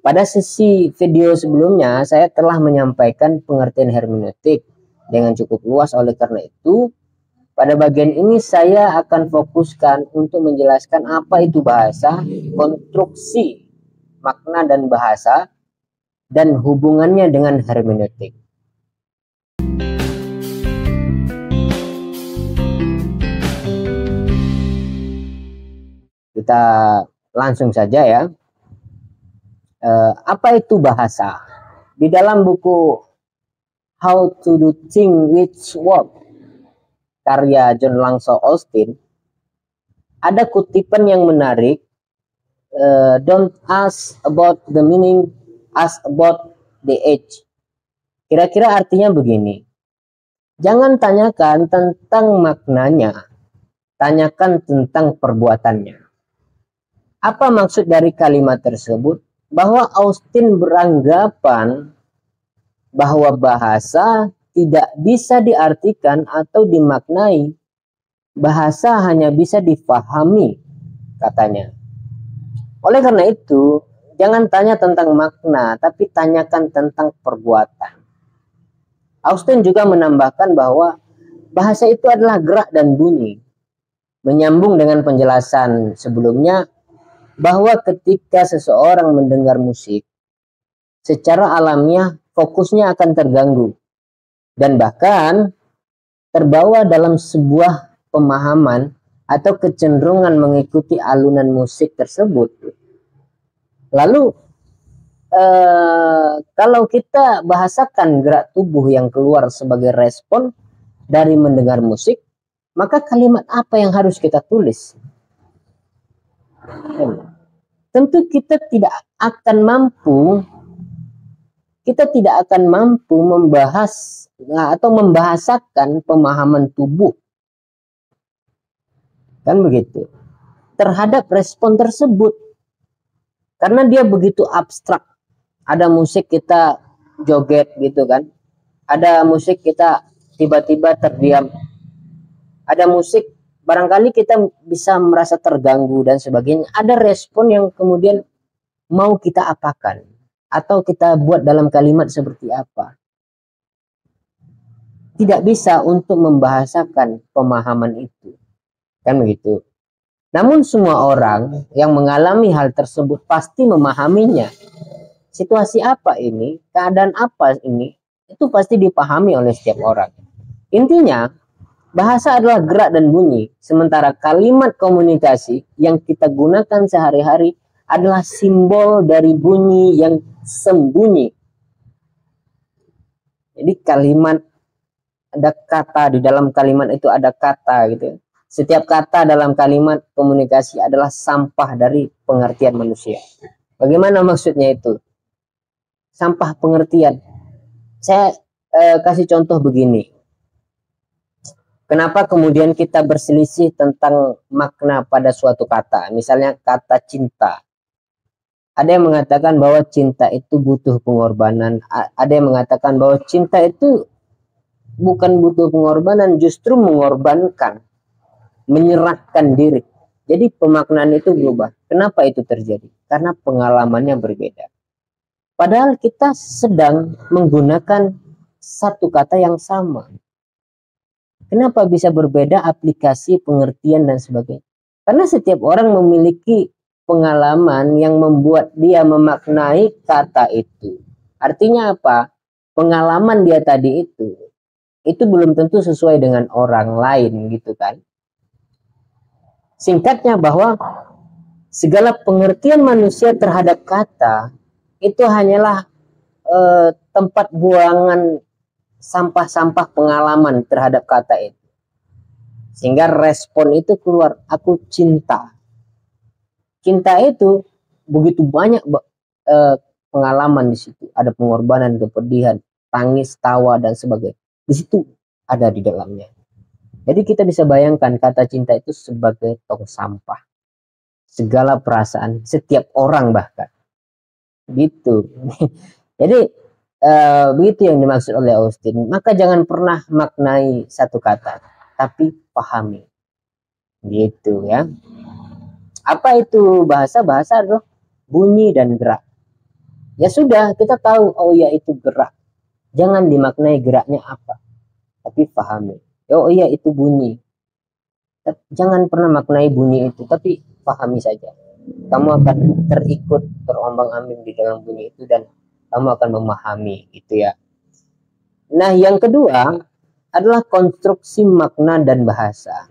Pada sesi video sebelumnya, saya telah menyampaikan pengertian hermeneutik dengan cukup luas. Oleh karena itu, pada bagian ini saya akan fokuskan untuk menjelaskan apa itu bahasa, konstruksi, makna dan bahasa, dan hubungannya dengan hermeneutik. Kita langsung saja ya. Apa itu bahasa? Di dalam buku How to Do Things with Words karya John Langshaw Austin, ada kutipan yang menarik. Don't ask about the meaning, ask about the age. Kira-kira artinya begini. Jangan tanyakan tentang maknanya, tanyakan tentang perbuatannya. Apa maksud dari kalimat tersebut? Bahwa Austin beranggapan bahwa bahasa tidak bisa diartikan atau dimaknai. Bahasa hanya bisa difahami, katanya. Oleh karena itu, jangan tanya tentang makna, tapi tanyakan tentang perbuatan. Austin juga menambahkan bahwa bahasa itu adalah gerak dan bunyi. Menyambung dengan penjelasan sebelumnya, bahwa ketika seseorang mendengar musik, secara alamiah fokusnya akan terganggu dan bahkan terbawa dalam sebuah pemahaman atau kecenderungan mengikuti alunan musik tersebut. Lalu kalau kita bahasakan gerak tubuh yang keluar sebagai respon dari mendengar musik, maka kalimat apa yang harus kita tulis? Tentu kita tidak akan mampu membahas atau membahasakan pemahaman tubuh, kan begitu, terhadap respon tersebut, karena dia begitu abstrak. Ada musik kita joget gitu kan, ada musik kita tiba-tiba terdiam, ada musik barangkali kita bisa merasa terganggu dan sebagainya. Ada respon yang kemudian mau kita apakan atau kita buat dalam kalimat seperti apa. Tidak bisa untuk membahasakan pemahaman itu, kan begitu. Namun semua orang yang mengalami hal tersebut pasti memahaminya. Situasi apa ini, keadaan apa ini, itu pasti dipahami oleh setiap orang. Intinya, bahasa adalah gerak dan bunyi, sementara kalimat komunikasi yang kita gunakan sehari-hari adalah simbol dari bunyi yang sembunyi. Jadi kalimat, ada kata, di dalam kalimat itu ada kata gitu. Setiap kata dalam kalimat komunikasi adalah sampah dari pengertian manusia. Bagaimana maksudnya itu? Sampah pengertian. Saya kasih contoh begini. Kenapa kemudian kita berselisih tentang makna pada suatu kata? Misalnya kata cinta. Ada yang mengatakan bahwa cinta itu butuh pengorbanan. Ada yang mengatakan bahwa cinta itu bukan butuh pengorbanan, justru mengorbankan, menyerahkan diri. Jadi pemaknaan itu berubah. Kenapa itu terjadi? Karena pengalamannya berbeda. Padahal kita sedang menggunakan satu kata yang sama. Kenapa bisa berbeda aplikasi, pengertian, dan sebagainya? Karena setiap orang memiliki pengalaman yang membuat dia memaknai kata itu. Artinya apa? Pengalaman dia tadi itu belum tentu sesuai dengan orang lain gitu kan. Singkatnya bahwa segala pengertian manusia terhadap kata itu hanyalah tempat buangan sampah-sampah pengalaman terhadap kata itu. Sehingga respon itu keluar, aku cinta. Cinta itu begitu banyak pengalaman di situ. Ada pengorbanan, kepedihan, tangis, tawa, dan sebagainya. Di situ ada di dalamnya. Jadi kita bisa bayangkan kata cinta itu sebagai tong sampah. Segala perasaan, setiap orang bahkan. Gitu. Jadi begitu yang dimaksud oleh Austin. Maka jangan pernah maknai satu kata, tapi pahami. Gitu ya. Apa itu bahasa? Bahasa adalah bunyi dan gerak. ya sudah, kita tahu, oh ya itu gerak. Jangan dimaknai geraknya apa, tapi pahami. Oh iya itu bunyi. Jangan pernah maknai bunyi itu, tapi pahami saja. Kamu akan terikut terombang-ambing di dalam bunyi itu dan kamu akan memahami itu ya. Nah, yang kedua adalah konstruksi makna dan bahasa.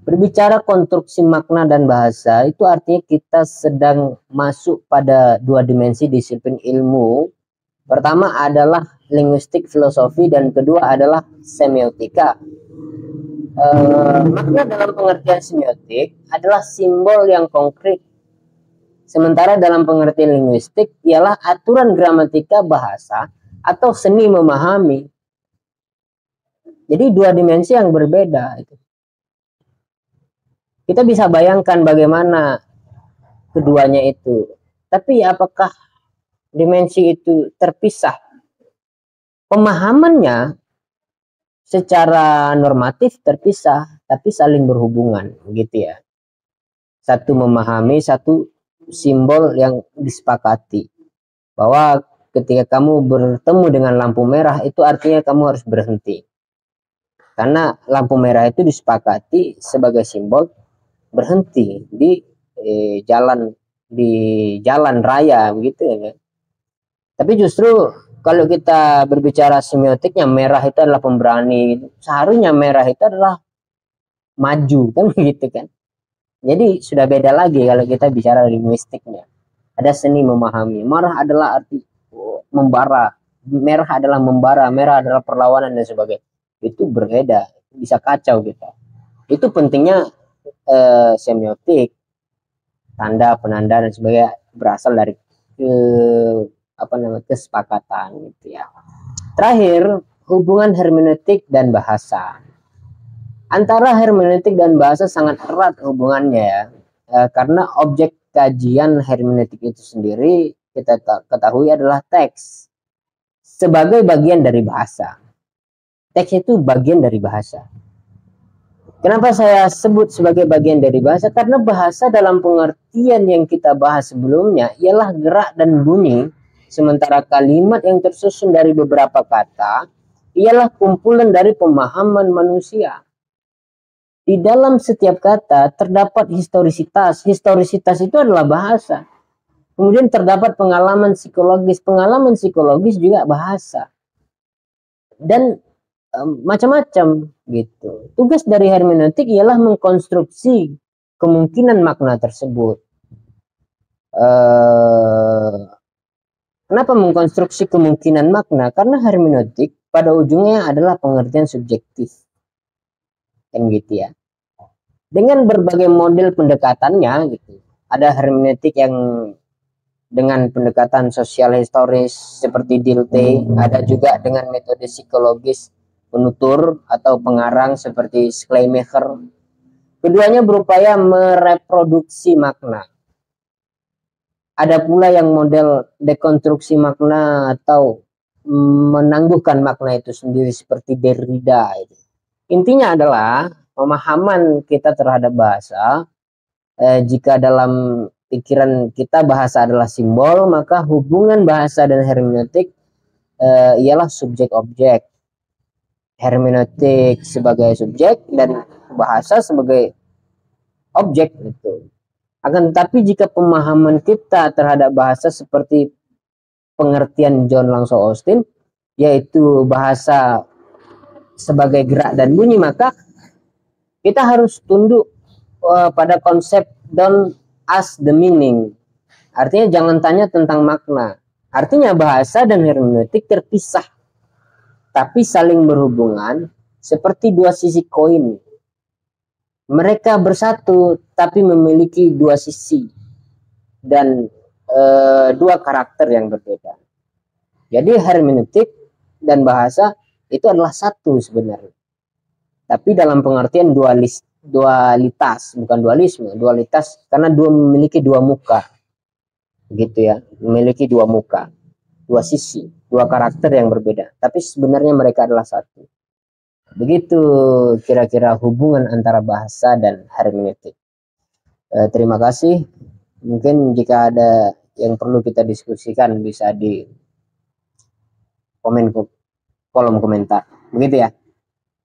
Berbicara konstruksi makna dan bahasa itu artinya kita sedang masuk pada dua dimensi disiplin ilmu. Pertama adalah linguistik filosofi dan kedua adalah semiotika. Makna dalam pengertian semiotik adalah simbol yang konkret. Sementara dalam pengertian linguistik ialah aturan gramatika bahasa atau seni memahami. Jadi dua dimensi yang berbeda. Kita bisa bayangkan bagaimana keduanya itu. Tapi apakah dimensi itu terpisah? Pemahamannya secara normatif terpisah, tapi saling berhubungan, gitu ya. Satu memahami, satu simbol yang disepakati. Bahwa ketika kamu bertemu dengan lampu merah, itu artinya kamu harus berhenti. Karena lampu merah itu disepakati sebagai simbol berhenti di jalan raya, begitu ya. Tapi justru kalau kita berbicara semiotiknya, merah itu adalah pemberani. Seharusnya merah itu adalah maju, kan begitu kan. Jadi sudah beda lagi kalau kita bicara linguistiknya. Ada seni memahami. Marah adalah arti membara. Merah adalah membara. Merah adalah perlawanan dan sebagainya. Itu berbeda. Bisa kacau kita. Itu pentingnya semiotik. Tanda, penanda dan sebagainya berasal dari kesepakatan gitu ya. Terakhir, hubungan hermeneutik dan bahasa. Antara hermeneutik dan bahasa sangat erat hubungannya ya. Karena objek kajian hermeneutik itu sendiri kita ketahui adalah teks sebagai bagian dari bahasa. Teks itu bagian dari bahasa. Kenapa saya sebut sebagai bagian dari bahasa? Karena bahasa dalam pengertian yang kita bahas sebelumnya ialah gerak dan bunyi, sementara kalimat yang tersusun dari beberapa kata ialah kumpulan dari pemahaman manusia. Di dalam setiap kata terdapat historisitas. Historisitas itu adalah bahasa. Kemudian terdapat pengalaman psikologis. Pengalaman psikologis juga bahasa. Dan macam-macam gitu. Tugas dari hermeneutik ialah mengkonstruksi kemungkinan makna tersebut. Kenapa mengkonstruksi kemungkinan makna? Karena hermeneutik pada ujungnya adalah pengertian subjektif. Kan gitu ya. Dengan berbagai model pendekatannya gitu. Ada hermeneutik yang dengan pendekatan sosial historis seperti Dilthey, ada juga dengan metode psikologis penutur atau pengarang seperti Schleiermacher. Keduanya berupaya mereproduksi makna. Ada pula yang model dekonstruksi makna atau menangguhkan makna itu sendiri seperti Derrida. Intinya adalah pemahaman kita terhadap bahasa, jika dalam pikiran kita bahasa adalah simbol, maka hubungan bahasa dan hermeneutik ialah subjek-objek. Hermeneutik sebagai subjek dan bahasa sebagai objek itu. Akan tetapi jika pemahaman kita terhadap bahasa seperti pengertian John Langshaw Austin, yaitu bahasa sebagai gerak dan bunyi, maka kita harus tunduk pada konsep don't ask the meaning. Artinya jangan tanya tentang makna. Artinya bahasa dan hermeneutik terpisah, tapi saling berhubungan seperti dua sisi koin. Mereka bersatu, tapi memiliki dua sisi dan dua karakter yang berbeda. Jadi hermeneutik dan bahasa itu adalah satu sebenarnya. Tapi dalam pengertian dualitas, bukan dualisme, dualitas karena memiliki dua muka. Gitu ya, memiliki dua muka, dua sisi, dua karakter yang berbeda. Tapi sebenarnya mereka adalah satu. Begitu kira-kira hubungan antara bahasa dan hermeneutik. Terima kasih. Mungkin jika ada yang perlu kita diskusikan bisa di kolom komentar. Begitu ya.